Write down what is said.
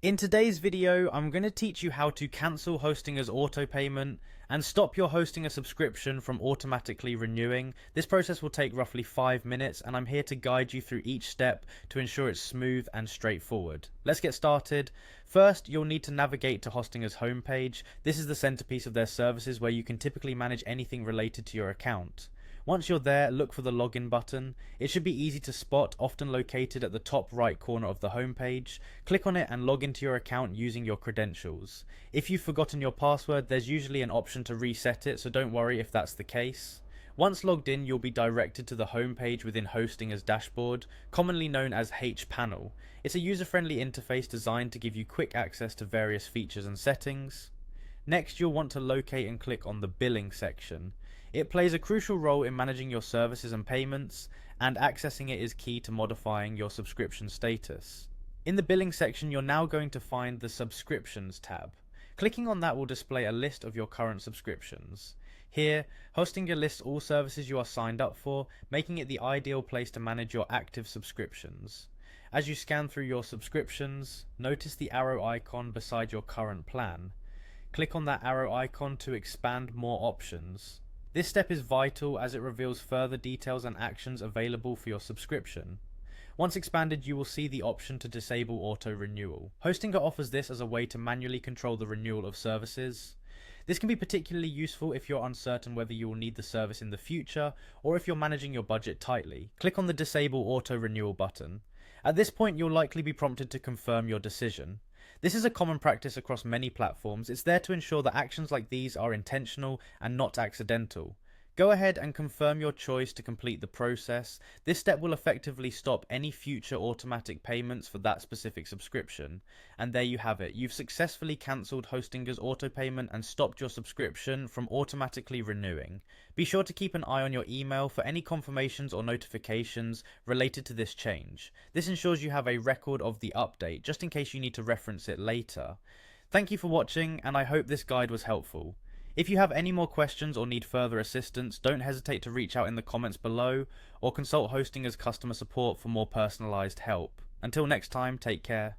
In today's video, I'm going to teach you how to cancel Hostinger's auto payment and stop your Hostinger subscription from automatically renewing. This process will take roughly 5 minutes, and I'm here to guide you through each step to ensure it's smooth and straightforward. Let's get started. First, you'll need to navigate to Hostinger's homepage. This is the centerpiece of their services where you can typically manage anything related to your account. Once you're there, look for the login button. It should be easy to spot, often located at the top right corner of the homepage. Click on it and log into your account using your credentials. If you've forgotten your password, there's usually an option to reset it, so don't worry if that's the case. Once logged in, you'll be directed to the homepage within Hostinger's dashboard, commonly known as hPanel. It's a user-friendly interface designed to give you quick access to various features and settings. Next, you'll want to locate and click on the billing section. It plays a crucial role in managing your services and payments, and accessing it is key to modifying your subscription status. In the billing section, you're now going to find the Subscriptions tab. Clicking on that will display a list of your current subscriptions. Here, Hostinger lists all services you are signed up for, making it the ideal place to manage your active subscriptions. As you scan through your subscriptions, notice the arrow icon beside your current plan. Click on that arrow icon to expand more options. This step is vital as it reveals further details and actions available for your subscription. Once expanded, you will see the option to disable auto renewal. Hostinger offers this as a way to manually control the renewal of services. This can be particularly useful if you're uncertain whether you will need the service in the future or if you're managing your budget tightly. Click on the disable auto renewal button. At this point, you'll likely be prompted to confirm your decision. This is a common practice across many platforms. It's there to ensure that actions like these are intentional and not accidental. Go ahead and confirm your choice to complete the process. This step will effectively stop any future automatic payments for that specific subscription. And there you have it. You've successfully cancelled Hostinger's auto payment and stopped your subscription from automatically renewing. Be sure to keep an eye on your email for any confirmations or notifications related to this change. This ensures you have a record of the update, just in case you need to reference it later. Thank you for watching, and I hope this guide was helpful. If you have any more questions or need further assistance, don't hesitate to reach out in the comments below or consult Hostinger's customer support for more personalized help. Until next time, take care.